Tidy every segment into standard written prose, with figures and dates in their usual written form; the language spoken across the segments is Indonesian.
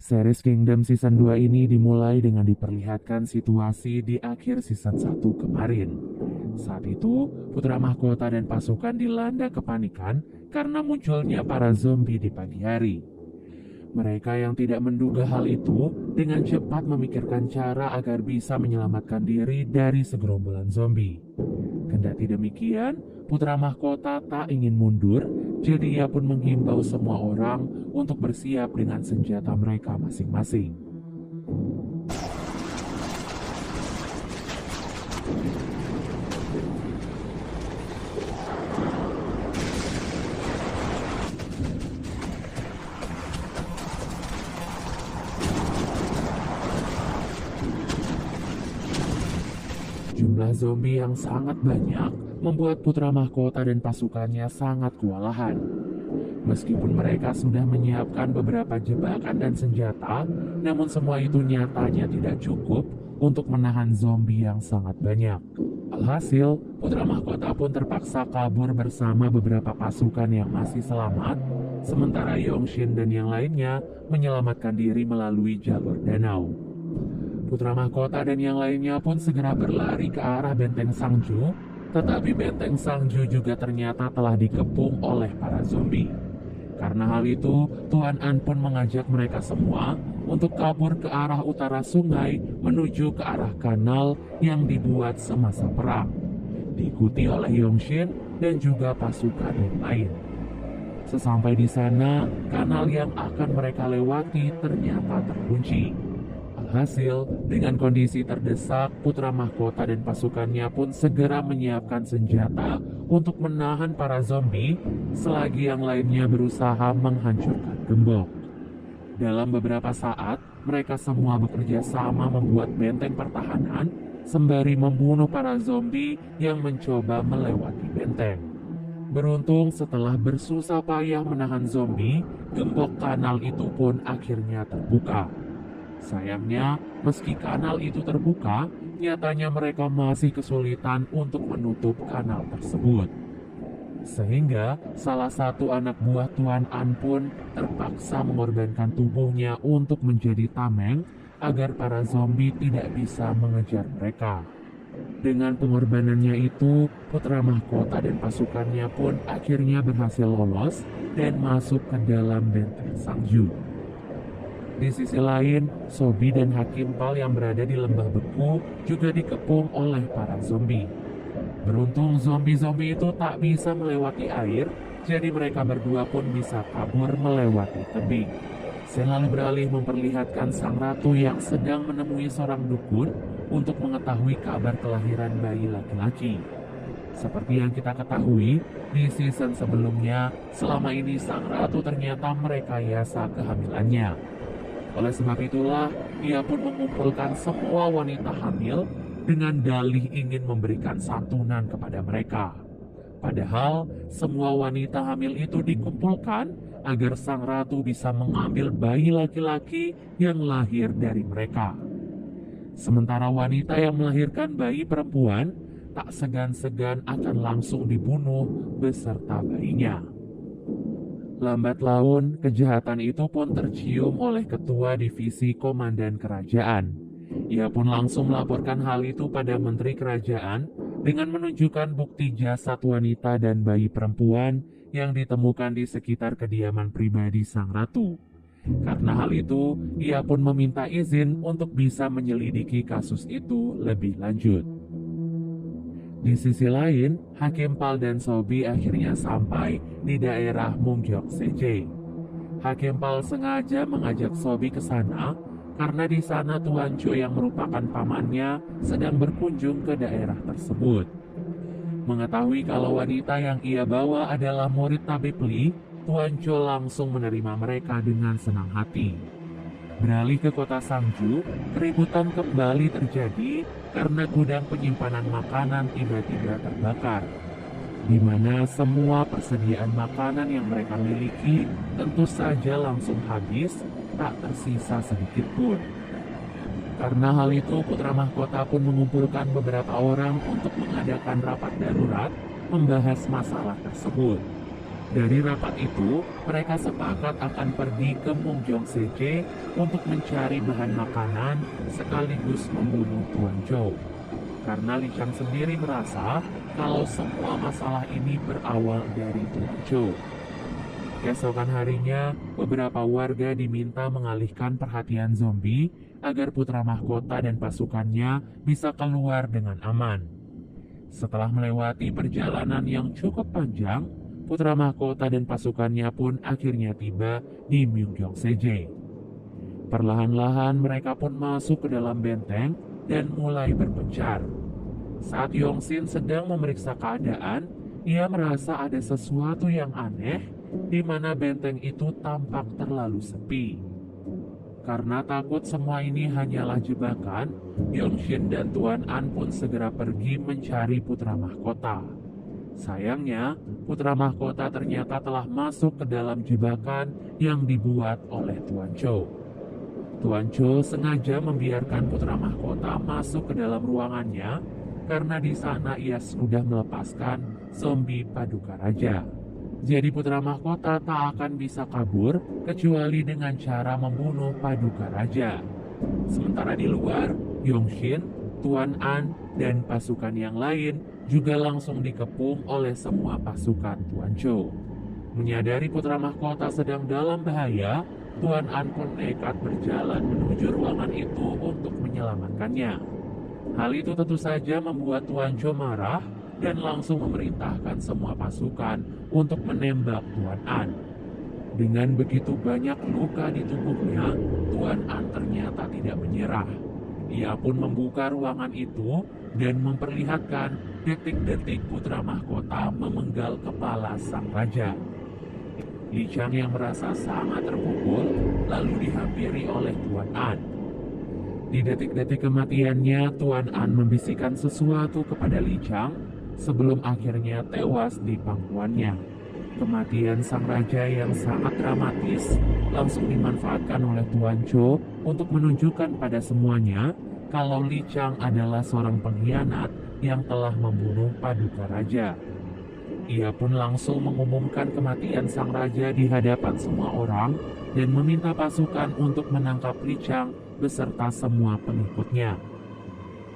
Series Kingdom Season 2 ini dimulai dengan diperlihatkan situasi di akhir Season 1 kemarin. Saat itu, putra mahkota dan pasukan dilanda kepanikan karena munculnya para zombie di pagi hari. Mereka yang tidak menduga hal itu dengan cepat memikirkan cara agar bisa menyelamatkan diri dari segerombolan zombie. Kendati demikian, putra mahkota tak ingin mundur, jadi ia pun menghimbau semua orang untuk bersiap dengan senjata mereka masing-masing. Jumlah zombie yang sangat banyak membuat putra mahkota dan pasukannya sangat kewalahan. Meskipun mereka sudah menyiapkan beberapa jebakan dan senjata, namun semua itu nyatanya tidak cukup untuk menahan zombie yang sangat banyak. Alhasil, putra mahkota pun terpaksa kabur bersama beberapa pasukan yang masih selamat, sementara Yongshin dan yang lainnya menyelamatkan diri melalui jalur danau. Putra mahkota dan yang lainnya pun segera berlari ke arah benteng Sangju, tetapi benteng Sangju juga ternyata telah dikepung oleh para zombie. Karena hal itu, Tuan An pun mengajak mereka semua untuk kabur ke arah utara sungai menuju ke arah kanal yang dibuat semasa perang, diikuti oleh Yongshin dan juga pasukan yang lain. Sesampai di sana, kanal yang akan mereka lewati ternyata terkunci. Alhasil, dengan kondisi terdesak, putra mahkota dan pasukannya pun segera menyiapkan senjata untuk menahan para zombie, selagi yang lainnya berusaha menghancurkan gembok. Dalam beberapa saat, mereka semua bekerja sama membuat benteng pertahanan, sembari membunuh para zombie yang mencoba melewati benteng. Beruntung setelah bersusah payah menahan zombie, gembok kanal itu pun akhirnya terbuka. Sayangnya, meski kanal itu terbuka, nyatanya mereka masih kesulitan untuk menutup kanal tersebut. Sehingga, salah satu anak buah Tuan An pun terpaksa mengorbankan tubuhnya untuk menjadi tameng agar para zombie tidak bisa mengejar mereka. Dengan pengorbanannya itu, putra mahkota dan pasukannya pun akhirnya berhasil lolos dan masuk ke dalam benteng Sangju. Di sisi lain, Sobi dan Hakim Pal yang berada di lembah beku juga dikepung oleh para zombie. Beruntung zombie-zombie itu tak bisa melewati air, jadi mereka berdua pun bisa kabur melewati tebing. Sen lalu beralih memperlihatkan sang ratu yang sedang menemui seorang dukun untuk mengetahui kabar kelahiran bayi laki-laki. Seperti yang kita ketahui, di season sebelumnya, selama ini sang ratu ternyata merekayasa kehamilannya. Oleh sebab itulah, ia pun mengumpulkan semua wanita hamil dengan dalih ingin memberikan santunan kepada mereka. Padahal, semua wanita hamil itu dikumpulkan agar sang ratu bisa mengambil bayi laki-laki yang lahir dari mereka. Sementara wanita yang melahirkan bayi perempuan tak segan-segan akan langsung dibunuh beserta bayinya. Lambat laun, kejahatan itu pun tercium oleh ketua divisi komandan kerajaan. Ia pun langsung melaporkan hal itu pada menteri kerajaan dengan menunjukkan bukti jasad wanita dan bayi perempuan yang ditemukan di sekitar kediaman pribadi sang ratu. Karena hal itu, ia pun meminta izin untuk bisa menyelidiki kasus itu lebih lanjut. Di sisi lain, Hakim Pal dan Sobi akhirnya sampai di daerah Mungjok Seje. Hakim Pal sengaja mengajak Sobi ke sana karena di sana Tuan Cho yang merupakan pamannya sedang berkunjung ke daerah tersebut. Mengetahui kalau wanita yang ia bawa adalah murid tabib Li, Tuan Cho langsung menerima mereka dengan senang hati. Beralih ke kota Sangju, keributan kembali terjadi karena gudang penyimpanan makanan tiba-tiba terbakar, di mana semua persediaan makanan yang mereka miliki tentu saja langsung habis, tak tersisa sedikit pun. Karena hal itu, putra mahkota pun mengumpulkan beberapa orang untuk mengadakan rapat darurat membahas masalah tersebut. Dari rapat itu, mereka sepakat akan pergi ke Mungjong Seje untuk mencari bahan makanan sekaligus membunuh Tuan Zhou. Karena Li Chang sendiri merasa kalau semua masalah ini berawal dari Tuan Zhou. Keesokan harinya, beberapa warga diminta mengalihkan perhatian zombie agar putra mahkota dan pasukannya bisa keluar dengan aman. Setelah melewati perjalanan yang cukup panjang, putra mahkota dan pasukannya pun akhirnya tiba di Mungjong Seje. Perlahan-lahan mereka pun masuk ke dalam benteng dan mulai berpencar. Saat Yongxin sedang memeriksa keadaan, ia merasa ada sesuatu yang aneh di mana benteng itu tampak terlalu sepi. Karena takut semua ini hanyalah jebakan, Yongxin dan Tuan An pun segera pergi mencari putra mahkota. Sayangnya, putra mahkota ternyata telah masuk ke dalam jebakan yang dibuat oleh Tuan Zhou. Tuan Zhou sengaja membiarkan putra mahkota masuk ke dalam ruangannya karena di sana ia sudah melepaskan zombie Paduka Raja. Jadi putra mahkota tak akan bisa kabur kecuali dengan cara membunuh Paduka Raja. Sementara di luar, Yongxin, Tuan An, dan pasukan yang lain juga langsung dikepung oleh semua pasukan Tuan Zhou. Menyadari putra mahkota sedang dalam bahaya, Tuan An pun nekat berjalan menuju ruangan itu untuk menyelamatkannya. Hal itu tentu saja membuat Tuan Zhou marah dan langsung memerintahkan semua pasukan untuk menembak Tuan An. Dengan begitu banyak luka di tubuhnya, Tuan An ternyata tidak menyerah. Ia pun membuka ruangan itu dan memperlihatkan detik-detik putra mahkota memenggal kepala sang raja. Li Chang yang merasa sangat terpukul lalu dihampiri oleh Tuan An. Di detik-detik kematiannya, Tuan An membisikkan sesuatu kepada Li Chang sebelum akhirnya tewas di pangkuannya. Kematian sang raja yang sangat dramatis langsung dimanfaatkan oleh Tuan Zhou untuk menunjukkan pada semuanya kalau Li Chang adalah seorang pengkhianat yang telah membunuh Paduka Raja. Ia pun langsung mengumumkan kematian sang raja di hadapan semua orang dan meminta pasukan untuk menangkap Li Chang beserta semua pengikutnya.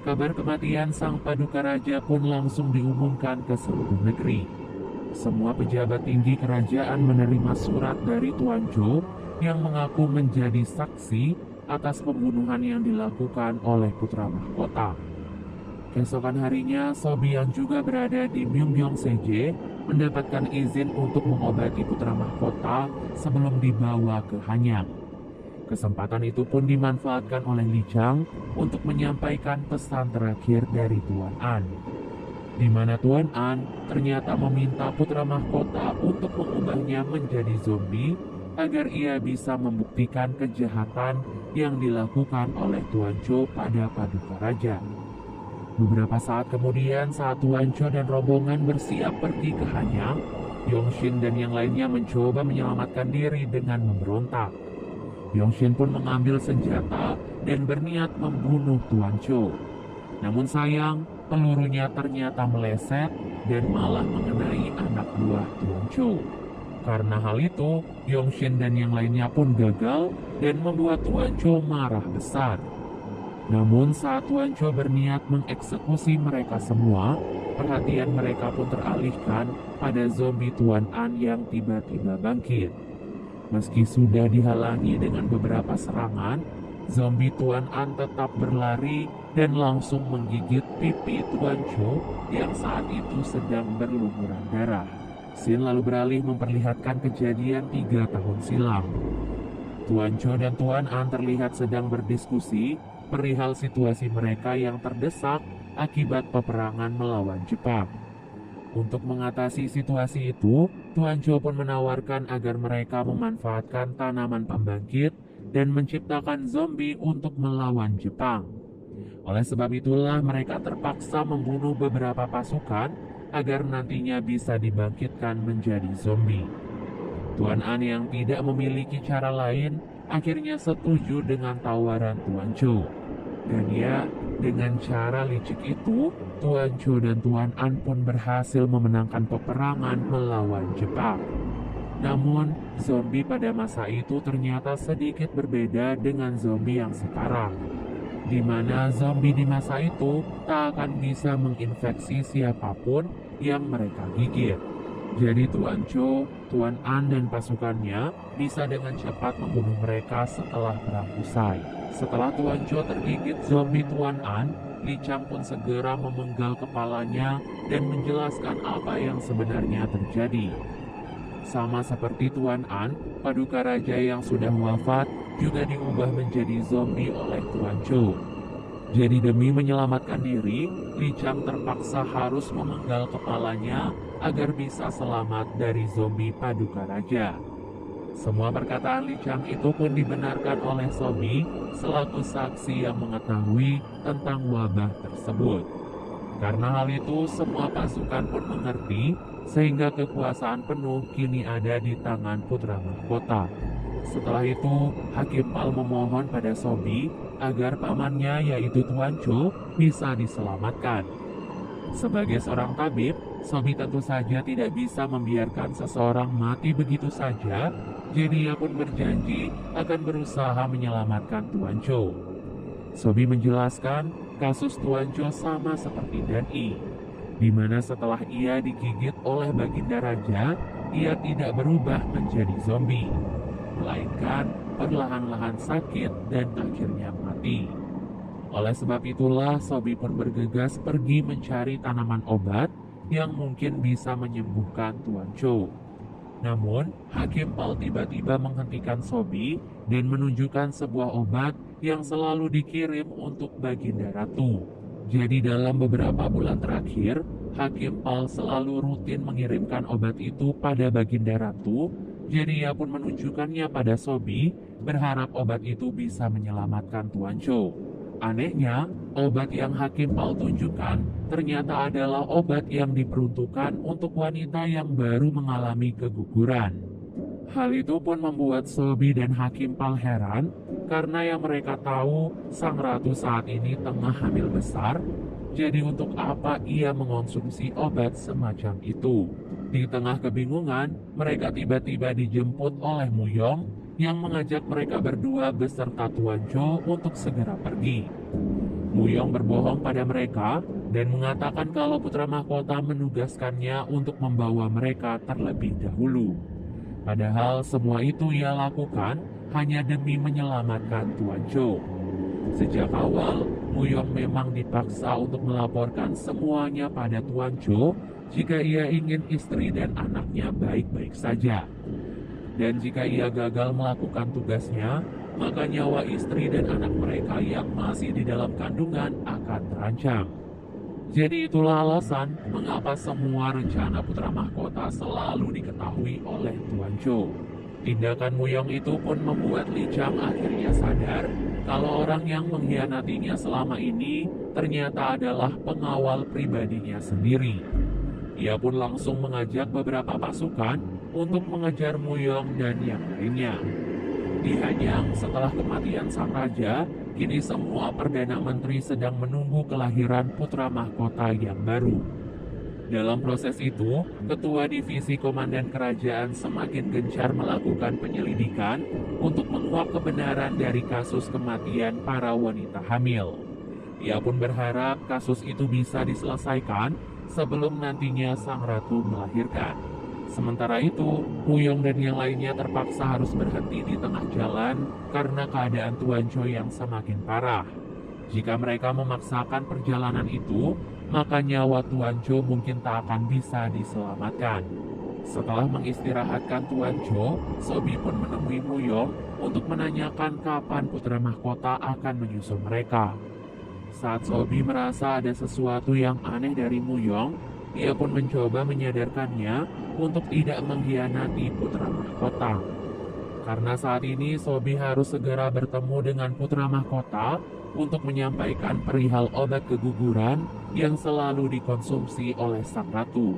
Kabar kematian sang Paduka Raja pun langsung diumumkan ke seluruh negeri. Semua pejabat tinggi kerajaan menerima surat dari Tuan Zhou yang mengaku menjadi saksi atas pembunuhan yang dilakukan oleh putra mahkota. Keesokan harinya, Sobi yang juga berada di Mungjong Seje mendapatkan izin untuk mengobati putra mahkota sebelum dibawa ke Hanyang. Kesempatan itu pun dimanfaatkan oleh Li Chang untuk menyampaikan pesan terakhir dari Tuan An, di mana Tuan An ternyata meminta putra mahkota untuk mengubahnya menjadi zombie agar ia bisa membuktikan kejahatan yang dilakukan oleh Tuan Zhou pada Paduka Raja. Beberapa saat kemudian, saat Tuan Zhou dan rombongan bersiap pergi ke Hanyang, Yongxin dan yang lainnya mencoba menyelamatkan diri dengan memberontak. Yongxin pun mengambil senjata dan berniat membunuh Tuan Zhou. Namun sayang, pelurunya ternyata meleset dan malah mengenai anak buah Tuan Zhou. Karena hal itu, Yongxin dan yang lainnya pun gagal dan membuat Tuan Zhou marah besar. Namun saat Tuan Zhou berniat mengeksekusi mereka semua, perhatian mereka pun teralihkan pada zombie Tuan An yang tiba-tiba bangkit. Meski sudah dihalangi dengan beberapa serangan, zombie Tuan An tetap berlari dan langsung menggigit pipi Tuan Zhou yang saat itu sedang berlumuran darah. Scene lalu beralih memperlihatkan kejadian 3 tahun silam. Tuan Zhou dan Tuan An terlihat sedang berdiskusi perihal situasi mereka yang terdesak akibat peperangan melawan Jepang. Untuk mengatasi situasi itu, Tuan Zhou pun menawarkan agar mereka memanfaatkan tanaman pembangkit dan menciptakan zombie untuk melawan Jepang. Oleh sebab itulah mereka terpaksa membunuh beberapa pasukan agar nantinya bisa dibangkitkan menjadi zombie. Tuan An yang tidak memiliki cara lain akhirnya setuju dengan tawaran Tuan Zhou. Dan ya, dengan cara licik itu, Tuan Zhou dan Tuan An pun berhasil memenangkan peperangan melawan Jepang. Namun, zombie pada masa itu ternyata sedikit berbeda dengan zombie yang sekarang, di mana zombie di masa itu tak akan bisa menginfeksi siapapun yang mereka gigit. Jadi Tuan Cho, Tuan An dan pasukannya bisa dengan cepat membunuh mereka setelah perang usai. Setelah Tuan Cho tergigit zombie Tuan An, Li Chang pun segera memenggal kepalanya dan menjelaskan apa yang sebenarnya terjadi. Sama seperti Tuan An, Paduka Raja yang sudah wafat juga diubah menjadi zombie oleh Tuan Cho. Jadi demi menyelamatkan diri, Li Chang terpaksa harus memenggal kepalanya agar bisa selamat dari zombie Paduka Raja. Semua perkataan Li Chang itu pun dibenarkan oleh Sobi selaku saksi yang mengetahui tentang wabah tersebut. Karena hal itu, semua pasukan pun mengerti sehingga kekuasaan penuh kini ada di tangan putra mahkota. Setelah itu, Hakim Pal memohon pada Sobi agar pamannya yaitu Tuan Cho bisa diselamatkan. Sebagai seorang tabib, Sobi tentu saja tidak bisa membiarkan seseorang mati begitu saja, jadi ia pun berjanji akan berusaha menyelamatkan Tuan Cho. Sobi menjelaskan kasus Tuan Cho sama seperti Dan I, di mana setelah ia digigit oleh Baginda Raja, ia tidak berubah menjadi zombie, melainkan perlahan-lahan sakit dan akhirnya mati. Oleh sebab itulah Sobi pun bergegas pergi mencari tanaman obat yang mungkin bisa menyembuhkan Tuan Cho. Namun, Hakim Pal tiba-tiba menghentikan Sobi dan menunjukkan sebuah obat yang selalu dikirim untuk Baginda Ratu. Jadi dalam beberapa bulan terakhir, Hakim Pal selalu rutin mengirimkan obat itu pada Baginda Ratu. Jadi ia pun menunjukkannya pada Sobi, berharap obat itu bisa menyelamatkan Tuan Cho. Anehnya, obat yang Hakim Pal tunjukkan ternyata adalah obat yang diperuntukkan untuk wanita yang baru mengalami keguguran. Hal itu pun membuat Sobi dan Hakim Pal heran, karena yang mereka tahu sang ratu saat ini tengah hamil besar, jadi untuk apa ia mengonsumsi obat semacam itu? Di tengah kebingungan, mereka tiba-tiba dijemput oleh Muyong yang mengajak mereka berdua beserta Tuan Cho untuk segera pergi. Muyong berbohong pada mereka dan mengatakan kalau putra mahkota menugaskannya untuk membawa mereka terlebih dahulu. Padahal semua itu ia lakukan hanya demi menyelamatkan Tuan Cho. Sejak awal, Muyong memang dipaksa untuk melaporkan semuanya pada Tuan Cho jika ia ingin istri dan anaknya baik-baik saja. Dan jika ia gagal melakukan tugasnya, maka nyawa istri dan anak mereka yang masih di dalam kandungan akan terancam. Jadi itulah alasan mengapa semua rencana putra mahkota selalu diketahui oleh Tuan Cho. Tindakan Muyong itu pun membuat Li Chang akhirnya sadar kalau orang yang mengkhianatinya selama ini ternyata adalah pengawal pribadinya sendiri. Ia pun langsung mengajak beberapa pasukan untuk mengejar Muyong dan yang lainnya. Di Hanyang, setelah kematian sang raja, kini semua Perdana Menteri sedang menunggu kelahiran putra mahkota yang baru. Dalam proses itu, Ketua Divisi Komandan Kerajaan semakin gencar melakukan penyelidikan untuk menguak kebenaran dari kasus kematian para wanita hamil. Ia pun berharap kasus itu bisa diselesaikan sebelum nantinya sang ratu melahirkan. Sementara itu, Muyong dan yang lainnya terpaksa harus berhenti di tengah jalan karena keadaan Tuan Cho yang semakin parah. Jika mereka memaksakan perjalanan itu, maka nyawa Tuan Cho mungkin tak akan bisa diselamatkan. Setelah mengistirahatkan Tuan Cho, Sobi pun menemui Muyong untuk menanyakan kapan putra mahkota akan menyusul mereka. Saat Sobi merasa ada sesuatu yang aneh dari Muyong, ia pun mencoba menyadarkannya untuk tidak mengkhianati putra mahkota. Karena saat ini Sobi harus segera bertemu dengan putra mahkota untuk menyampaikan perihal obat keguguran yang selalu dikonsumsi oleh sang ratu.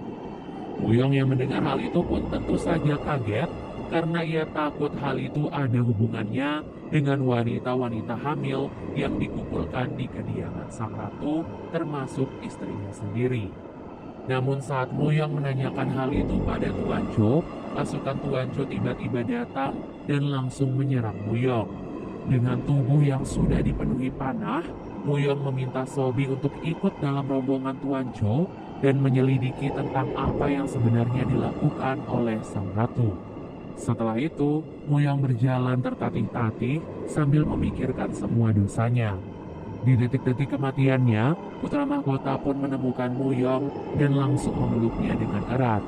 Muyong yang mendengar hal itu pun tentu saja kaget karena ia takut hal itu ada hubungannya dengan wanita-wanita hamil yang dikumpulkan di kediaman sang ratu, termasuk istrinya sendiri. Namun saat Muyong menanyakan hal itu pada Tuan Cho, pasukan Tuan Cho tiba-tiba datang dan langsung menyerang Muyong. Dengan tubuh yang sudah dipenuhi panah, Muyong meminta Sobi untuk ikut dalam rombongan Tuan Cho dan menyelidiki tentang apa yang sebenarnya dilakukan oleh sang ratu. Setelah itu, Muyong berjalan tertatih-tatih sambil memikirkan semua dosanya. Di detik-detik kematiannya, putra mahkota pun menemukan Muyong dan langsung memeluknya dengan erat.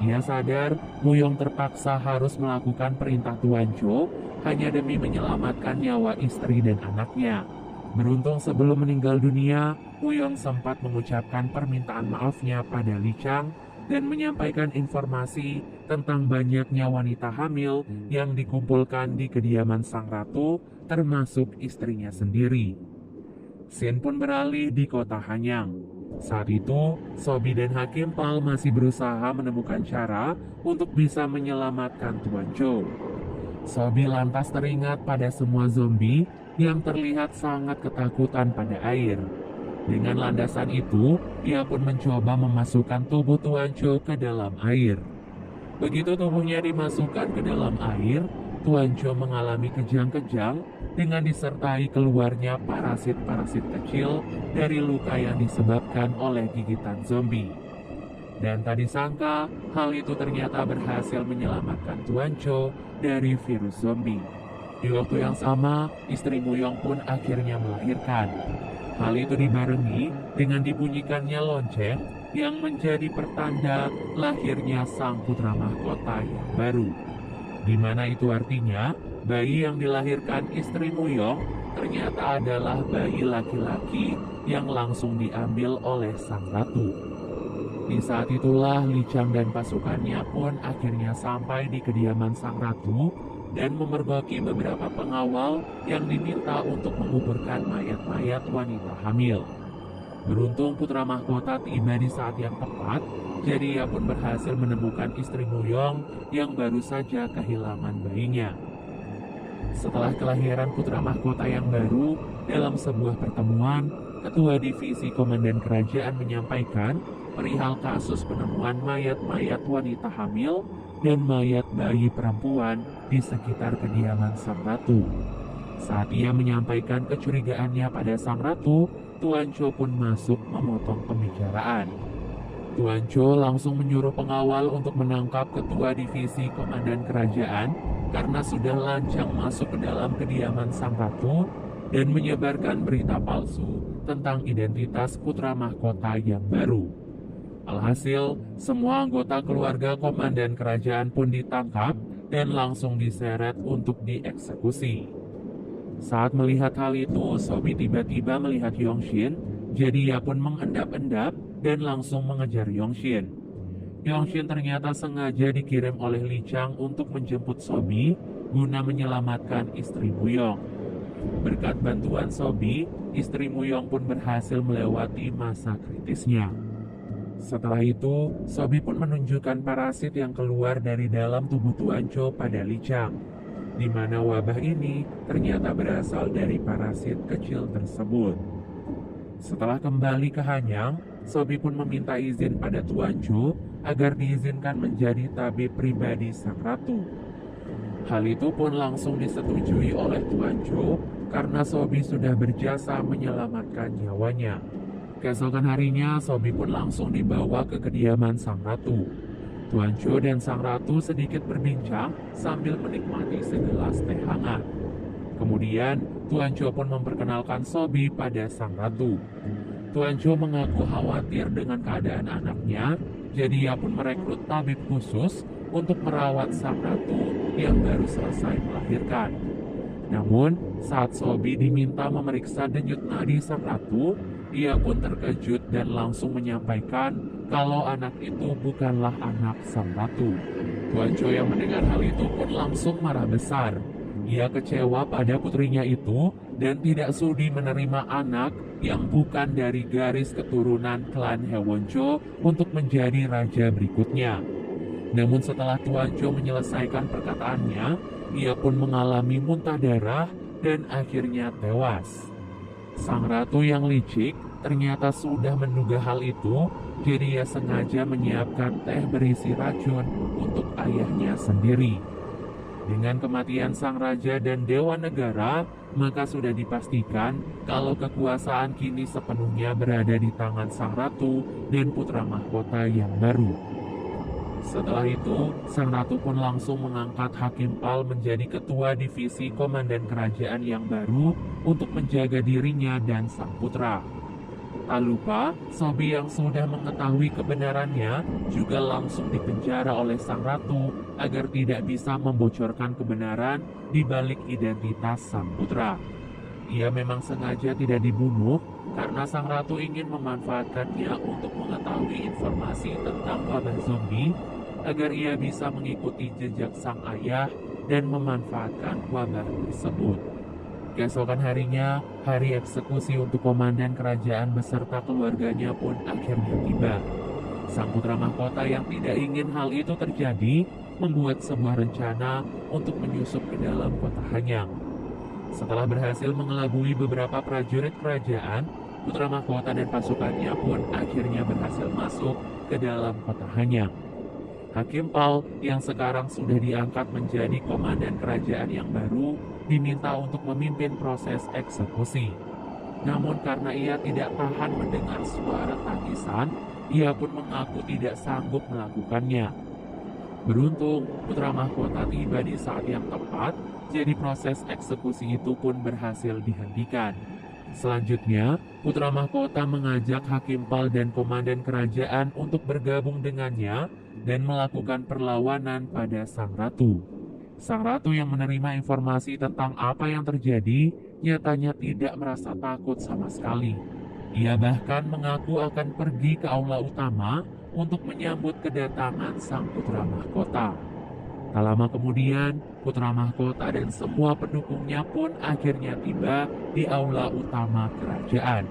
Ia sadar Muyong terpaksa harus melakukan perintah Tuan Cho hanya demi menyelamatkan nyawa istri dan anaknya. Beruntung sebelum meninggal dunia, Muyong sempat mengucapkan permintaan maafnya pada Li Chang dan menyampaikan informasi tentang banyaknya wanita hamil yang dikumpulkan di kediaman sang ratu, termasuk istrinya sendiri. Scene pun beralih di kota Hanyang. Saat itu, Sobi dan Hakim Pal masih berusaha menemukan cara untuk bisa menyelamatkan Tuan Cho. Sobi lantas teringat pada semua zombie yang terlihat sangat ketakutan pada air. Dengan landasan itu, ia pun mencoba memasukkan tubuh Tuan Cho ke dalam air. Begitu tubuhnya dimasukkan ke dalam air, Tuan Cho mengalami kejang-kejang dengan disertai keluarnya parasit-parasit kecil dari luka yang disebabkan oleh gigitan zombie. Dan tak disangka, hal itu ternyata berhasil menyelamatkan Tuan Cho dari virus zombie. Di waktu yang sama, istri Muyong pun akhirnya melahirkan. Hal itu dibarengi dengan dibunyikannya lonceng yang menjadi pertanda lahirnya sang putra mahkota yang baru. Di mana itu artinya, bayi yang dilahirkan istri Muyong ternyata adalah bayi laki-laki yang langsung diambil oleh sang ratu. Di saat itulah Li Chang dan pasukannya pun akhirnya sampai di kediaman sang ratu dan memergoki beberapa pengawal yang diminta untuk menguburkan mayat-mayat wanita hamil. Beruntung putra mahkota tiba di saat yang tepat, jadi ia pun berhasil menemukan istri Muyong yang baru saja kehilangan bayinya. Setelah kelahiran putra mahkota yang baru, dalam sebuah pertemuan, Ketua Divisi Komandan Kerajaan menyampaikan perihal kasus penemuan mayat-mayat wanita hamil dan mayat bayi perempuan di sekitar kediaman sang ratu. Saat ia menyampaikan kecurigaannya pada sang ratu, Tuan Cho pun masuk memotong pembicaraan. Tuan Cho langsung menyuruh pengawal untuk menangkap Ketua Divisi Komandan Kerajaan karena sudah lancang masuk ke dalam kediaman sang ratu dan menyebarkan berita palsu tentang identitas putra mahkota yang baru. Alhasil, semua anggota keluarga komandan kerajaan pun ditangkap dan langsung diseret untuk dieksekusi. Saat melihat hal itu, Sobi tiba-tiba melihat Yongxin, jadi ia pun mengendap-endap dan langsung mengejar Yongxin. Yongxin ternyata sengaja dikirim oleh Li Chang untuk menjemput Sobi guna menyelamatkan istri Muyong. Berkat bantuan Sobi, istri Muyong pun berhasil melewati masa kritisnya. Setelah itu, Sobi pun menunjukkan parasit yang keluar dari dalam tubuh Tuan Cho pada Li Chang, di mana wabah ini ternyata berasal dari parasit kecil tersebut. Setelah kembali ke Hanyang, Sobi pun meminta izin pada Tuan Cho agar diizinkan menjadi tabib pribadi sang ratu. Hal itu pun langsung disetujui oleh Tuan Cho karena Sobi sudah berjasa menyelamatkan nyawanya. Keesokan harinya, Sobi pun langsung dibawa ke kediaman sang ratu. Tuan Cho dan sang ratu sedikit berbincang sambil menikmati segelas teh hangat. Kemudian, Tuan Cho pun memperkenalkan Sobi pada sang ratu. Tuan Cho mengaku khawatir dengan keadaan anaknya, jadi ia pun merekrut tabib khusus untuk merawat sang ratu yang baru selesai melahirkan. Namun, saat Sobi diminta memeriksa denyut nadi sang ratu, ia pun terkejut dan langsung menyampaikan kalau anak itu bukanlah anak sang ratu. Tuan Cho yang mendengar hal itu pun langsung marah besar. Ia kecewa pada putrinya itu dan tidak sudi menerima anak yang bukan dari garis keturunan klan Hewoncho untuk menjadi raja berikutnya. Namun setelah Tuan Cho menyelesaikan perkataannya, ia pun mengalami muntah darah dan akhirnya tewas. Sang ratu yang licik ternyata sudah menduga hal itu, jadi ia sengaja menyiapkan teh berisi racun untuk ayahnya sendiri. Dengan kematian sang raja dan dewa negara, maka sudah dipastikan kalau kekuasaan kini sepenuhnya berada di tangan sang ratu dan putra mahkota yang baru. Setelah itu, sang ratu pun langsung mengangkat Hakim Pal menjadi ketua divisi komandan kerajaan yang baru untuk menjaga dirinya dan sang putra. Tak lupa, Sobi yang sudah mengetahui kebenarannya juga langsung dipenjara oleh sang ratu agar tidak bisa membocorkan kebenaran di balik identitas sang putra. Ia memang sengaja tidak dibunuh karena sang ratu ingin memanfaatkannya untuk mengetahui informasi tentang wabah zombie agar ia bisa mengikuti jejak sang ayah dan memanfaatkan wabah tersebut. Keesokan harinya, hari eksekusi untuk komandan kerajaan beserta keluarganya pun akhirnya tiba. Sang putra mahkota yang tidak ingin hal itu terjadi membuat sebuah rencana untuk menyusup ke dalam kota Hanyang. Setelah berhasil mengelabui beberapa prajurit kerajaan, putra mahkota dan pasukannya pun akhirnya berhasil masuk ke dalam kota Hanyang. Hakim Pal yang sekarang sudah diangkat menjadi komandan kerajaan yang baru diminta untuk memimpin proses eksekusi. Namun karena ia tidak tahan mendengar suara tangisan, ia pun mengaku tidak sanggup melakukannya. Beruntung, putra mahkota tiba di saat yang tepat, jadi proses eksekusi itu pun berhasil dihentikan. Selanjutnya, putra mahkota mengajak Hakim Pal dan komandan kerajaan untuk bergabung dengannya dan melakukan perlawanan pada sang ratu. Sang ratu yang menerima informasi tentang apa yang terjadi, nyatanya tidak merasa takut sama sekali. Ia bahkan mengaku akan pergi ke aula utama untuk menyambut kedatangan sang putra mahkota. Tak lama kemudian, putra mahkota dan semua pendukungnya pun akhirnya tiba di aula utama kerajaan.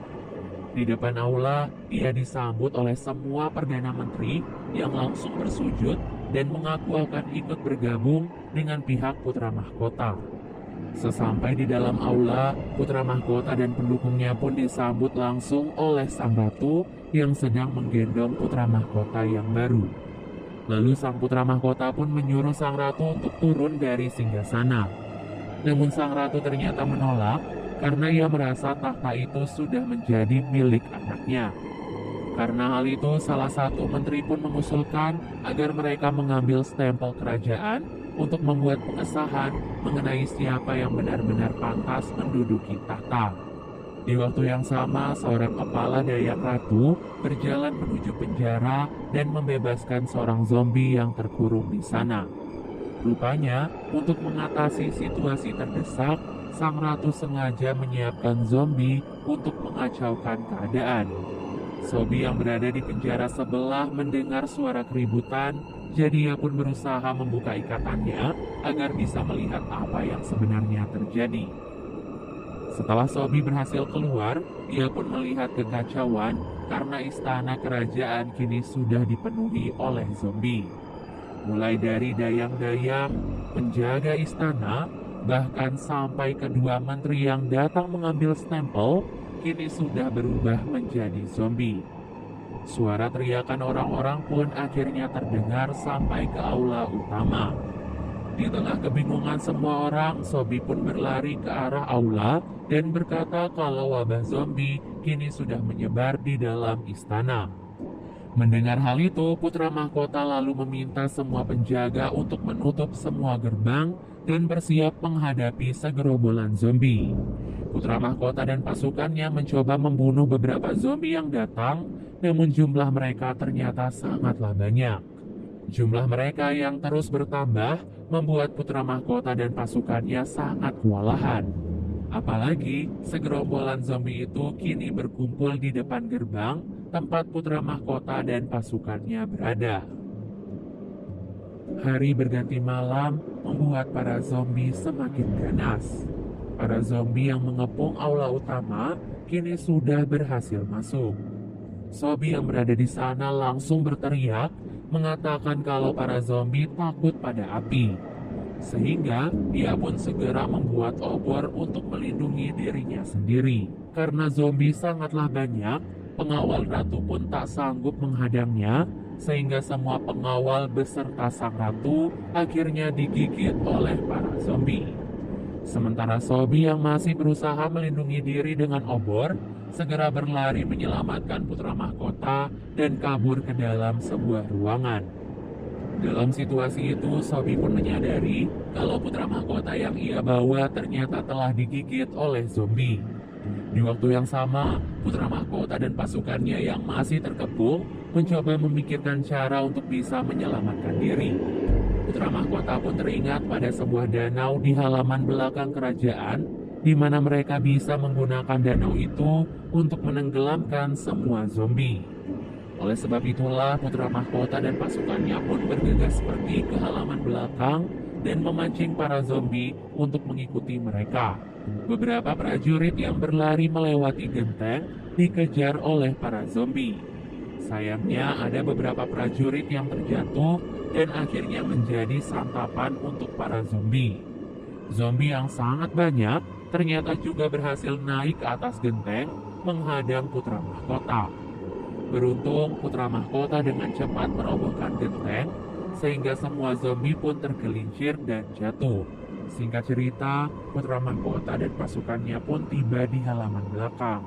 Di depan aula, ia disambut oleh semua perdana menteri yang langsung bersujud dan mengaku akan ikut bergabung dengan pihak putra mahkota. Sesampai di dalam aula, putra mahkota dan pendukungnya pun disambut langsung oleh sang ratu yang sedang menggendong putra mahkota yang baru. Lalu sang putra mahkota pun menyuruh sang ratu untuk turun dari singgasana. Namun sang ratu ternyata menolak karena ia merasa tahta itu sudah menjadi milik anaknya. Karena hal itu, salah satu menteri pun mengusulkan agar mereka mengambil stempel kerajaan untuk membuat pengesahan mengenai siapa yang benar-benar pantas menduduki tahta. Di waktu yang sama, seorang kepala Dayak Ratu berjalan menuju penjara dan membebaskan seorang zombie yang terkurung di sana. Rupanya, untuk mengatasi situasi terdesak, sang ratu sengaja menyiapkan zombie untuk mengacaukan keadaan. Zombie yang berada di penjara sebelah mendengar suara keributan, jadi ia pun berusaha membuka ikatannya agar bisa melihat apa yang sebenarnya terjadi. Setelah zombie berhasil keluar, ia pun melihat kekacauan karena istana kerajaan kini sudah dipenuhi oleh zombie. Mulai dari dayang-dayang, penjaga istana, bahkan sampai kedua menteri yang datang mengambil stempel, kini sudah berubah menjadi zombie. Suara teriakan orang-orang pun akhirnya terdengar sampai ke aula utama. Di tengah kebingungan semua orang, Sobi pun berlari ke arah aula dan berkata kalau wabah zombie kini sudah menyebar di dalam istana. Mendengar hal itu, putra mahkota lalu meminta semua penjaga untuk menutup semua gerbang dan bersiap menghadapi segerombolan zombie. Putra mahkota dan pasukannya mencoba membunuh beberapa zombie yang datang, namun jumlah mereka ternyata sangatlah banyak. Jumlah mereka yang terus bertambah membuat putra mahkota dan pasukannya sangat kewalahan. Apalagi segerombolan zombie itu kini berkumpul di depan gerbang tempat putra mahkota dan pasukannya berada. Hari berganti malam membuat para zombie semakin ganas. Para zombie yang mengepung aula utama kini sudah berhasil masuk. Sobi yang berada di sana langsung berteriak mengatakan kalau para zombie takut pada api. Sehingga ia pun segera membuat obor untuk melindungi dirinya sendiri. Karena zombie sangatlah banyak, pengawal ratu pun tak sanggup menghadangnya, sehingga semua pengawal beserta sang ratu akhirnya digigit oleh para zombie. Sementara Sobi yang masih berusaha melindungi diri dengan obor, segera berlari menyelamatkan putra mahkota dan kabur ke dalam sebuah ruangan. Dalam situasi itu, Sobi pun menyadari kalau putra mahkota yang ia bawa ternyata telah digigit oleh zombie. Di waktu yang sama, putra mahkota dan pasukannya yang masih terkepung mencoba memikirkan cara untuk bisa menyelamatkan diri. Putra mahkota pun teringat pada sebuah danau di halaman belakang kerajaan, di mana mereka bisa menggunakan danau itu untuk menenggelamkan semua zombie. Oleh sebab itulah putra mahkota dan pasukannya pun bergegas pergi ke halaman belakang dan memancing para zombie untuk mengikuti mereka. Beberapa prajurit yang berlari melewati genteng dikejar oleh para zombie. Sayangnya ada beberapa prajurit yang terjatuh dan akhirnya menjadi santapan untuk para zombie. Zombie yang sangat banyak ternyata juga berhasil naik ke atas genteng menghadang putra mahkota. Beruntung putra mahkota dengan cepat merobohkan genteng sehingga semua zombie pun tergelincir dan jatuh. Singkat cerita, putra mahkota dan pasukannya pun tiba di halaman belakang.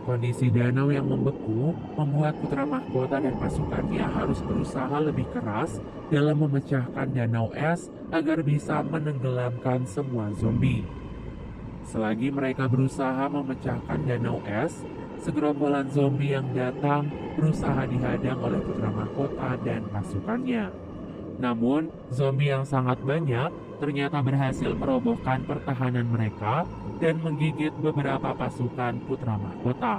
Kondisi danau yang membeku membuat putra mahkota dan pasukannya harus berusaha lebih keras dalam memecahkan danau es agar bisa menenggelamkan semua zombie. Selagi mereka berusaha memecahkan danau es, segerombolan zombie yang datang berusaha dihadang oleh putra mahkota dan pasukannya. Namun, zombie yang sangat banyak ternyata berhasil merobohkan pertahanan mereka dan menggigit beberapa pasukan putra mahkota.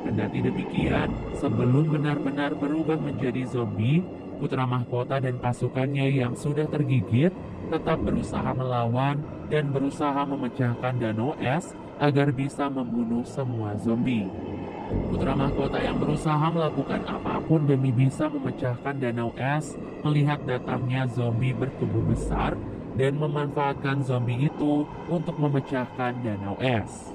Kendati demikian, sebelum benar-benar berubah menjadi zombie, putra mahkota dan pasukannya yang sudah tergigit tetap berusaha melawan dan berusaha memecahkan danau es agar bisa membunuh semua zombie. Putra mahkota yang berusaha melakukan apapun demi bisa memecahkan danau es melihat datangnya zombie bertubuh besar dan memanfaatkan zombie itu untuk memecahkan danau es.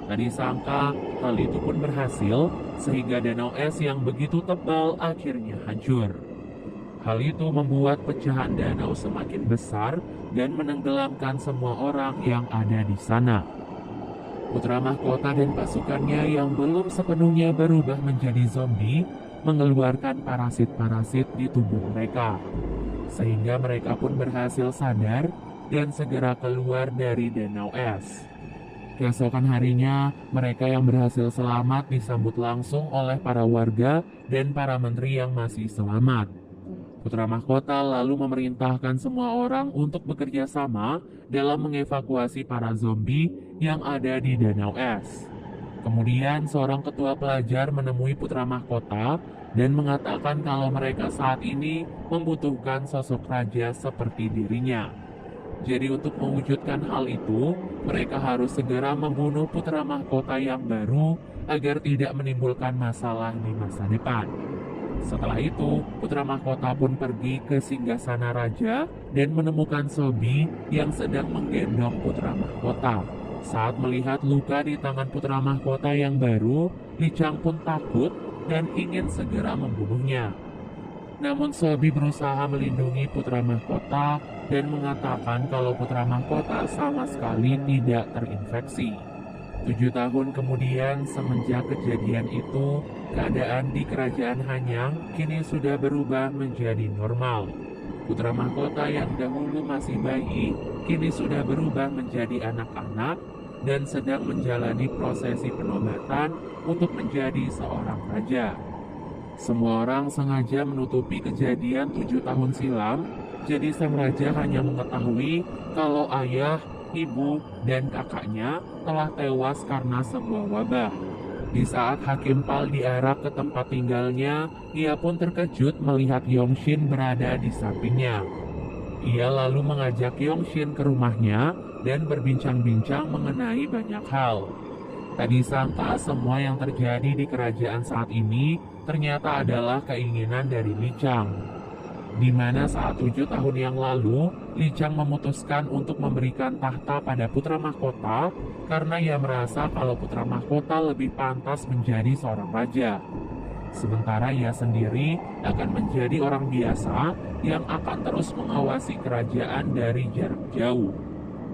Tak disangka hal itu pun berhasil sehingga danau es yang begitu tebal akhirnya hancur. Hal itu membuat pecahan danau semakin besar dan menenggelamkan semua orang yang ada di sana. Putra mahkota dan pasukannya yang belum sepenuhnya berubah menjadi zombie mengeluarkan parasit-parasit di tubuh mereka, sehingga mereka pun berhasil sadar dan segera keluar dari danau es. Keesokan harinya, mereka yang berhasil selamat disambut langsung oleh para warga dan para menteri yang masih selamat. Putra mahkota lalu memerintahkan semua orang untuk bekerja sama dalam mengevakuasi para zombie yang ada di danau es. Kemudian seorang ketua pelajar menemui putra mahkota dan mengatakan kalau mereka saat ini membutuhkan sosok raja seperti dirinya. Jadi untuk mewujudkan hal itu, mereka harus segera membunuh putra mahkota yang baru agar tidak menimbulkan masalah di masa depan. Setelah itu, putra mahkota pun pergi ke singgasana raja dan menemukan Sobi yang sedang menggendong putra mahkota. Saat melihat luka di tangan putra mahkota yang baru, Li Chang pun takut dan ingin segera membunuhnya. Namun Sobi berusaha melindungi putra mahkota dan mengatakan kalau putra mahkota sama sekali tidak terinfeksi. 7 tahun kemudian semenjak kejadian itu, keadaan di kerajaan Hanyang kini sudah berubah menjadi normal. Putra mahkota yang dahulu masih bayi, kini sudah berubah menjadi anak-anak dan sedang menjalani prosesi penobatan untuk menjadi seorang raja. Semua orang sengaja menutupi kejadian 7 tahun silam, jadi sang raja hanya mengetahui kalau ayah, ibu, dan kakaknya telah tewas karena sebuah wabah. Di saat Hakim Pal diarak ke tempat tinggalnya, ia pun terkejut melihat Yongshin berada di sampingnya. Ia lalu mengajak Yongshin ke rumahnya dan berbincang-bincang mengenai banyak hal. Tak disangka semua yang terjadi di kerajaan saat ini ternyata adalah keinginan dari Li Chang. di mana saat 7 tahun yang lalu, Li Chang memutuskan untuk memberikan tahta pada putra mahkota karena ia merasa kalau putra mahkota lebih pantas menjadi seorang raja. Sementara ia sendiri akan menjadi orang biasa yang akan terus mengawasi kerajaan dari jarak jauh.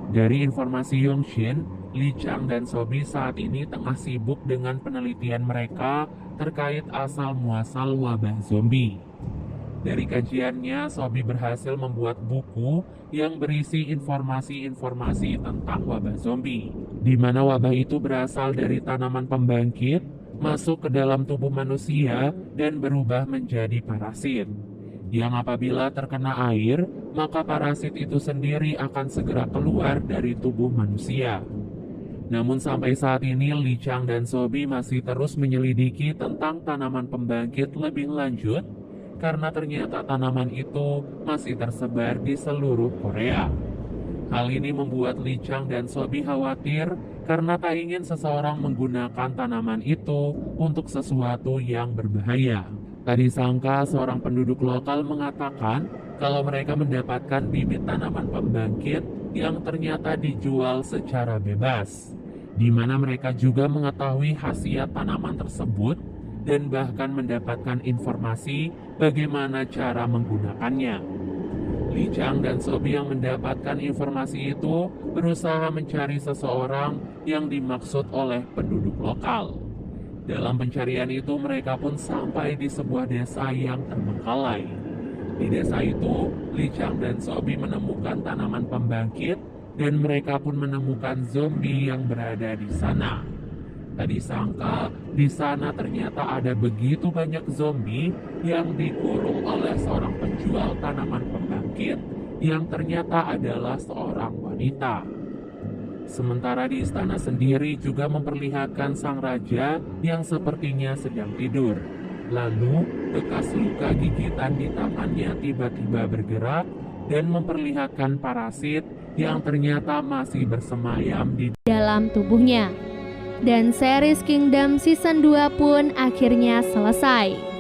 Dari informasi Yongxin, Li Chang dan Sobi saat ini tengah sibuk dengan penelitian mereka terkait asal-muasal wabah zombie. Dari kajiannya, Sobi berhasil membuat buku yang berisi informasi-informasi tentang wabah zombie, di mana wabah itu berasal dari tanaman pembangkit, masuk ke dalam tubuh manusia, dan berubah menjadi parasit. Yang apabila terkena air, maka parasit itu sendiri akan segera keluar dari tubuh manusia. Namun sampai saat ini, Li Chang dan Sobi masih terus menyelidiki tentang tanaman pembangkit lebih lanjut, karena ternyata tanaman itu masih tersebar di seluruh Korea. Hal ini membuat Li Chang dan Sobi khawatir karena tak ingin seseorang menggunakan tanaman itu untuk sesuatu yang berbahaya. Tak disangka seorang penduduk lokal mengatakan kalau mereka mendapatkan bibit tanaman pembangkit yang ternyata dijual secara bebas, di mana mereka juga mengetahui khasiat tanaman tersebut dan bahkan mendapatkan informasi bagaimana cara menggunakannya. Li Chang dan Sobi yang mendapatkan informasi itu berusaha mencari seseorang yang dimaksud oleh penduduk lokal. Dalam pencarian itu mereka pun sampai di sebuah desa yang terbengkalai. Di desa itu, Li Chang dan Sobi menemukan tanaman pembangkit dan mereka pun menemukan zombie yang berada di sana. Tak disangka, di sana ternyata ada begitu banyak zombie yang dikurung oleh seorang penjual tanaman pembangkit yang ternyata adalah seorang wanita. Sementara di istana sendiri juga memperlihatkan sang raja yang sepertinya sedang tidur. Lalu, bekas luka gigitan di tangannya tiba-tiba bergerak dan memperlihatkan parasit yang ternyata masih bersemayam di dalam tubuhnya. Dan series Kingdom Season 2 pun akhirnya selesai.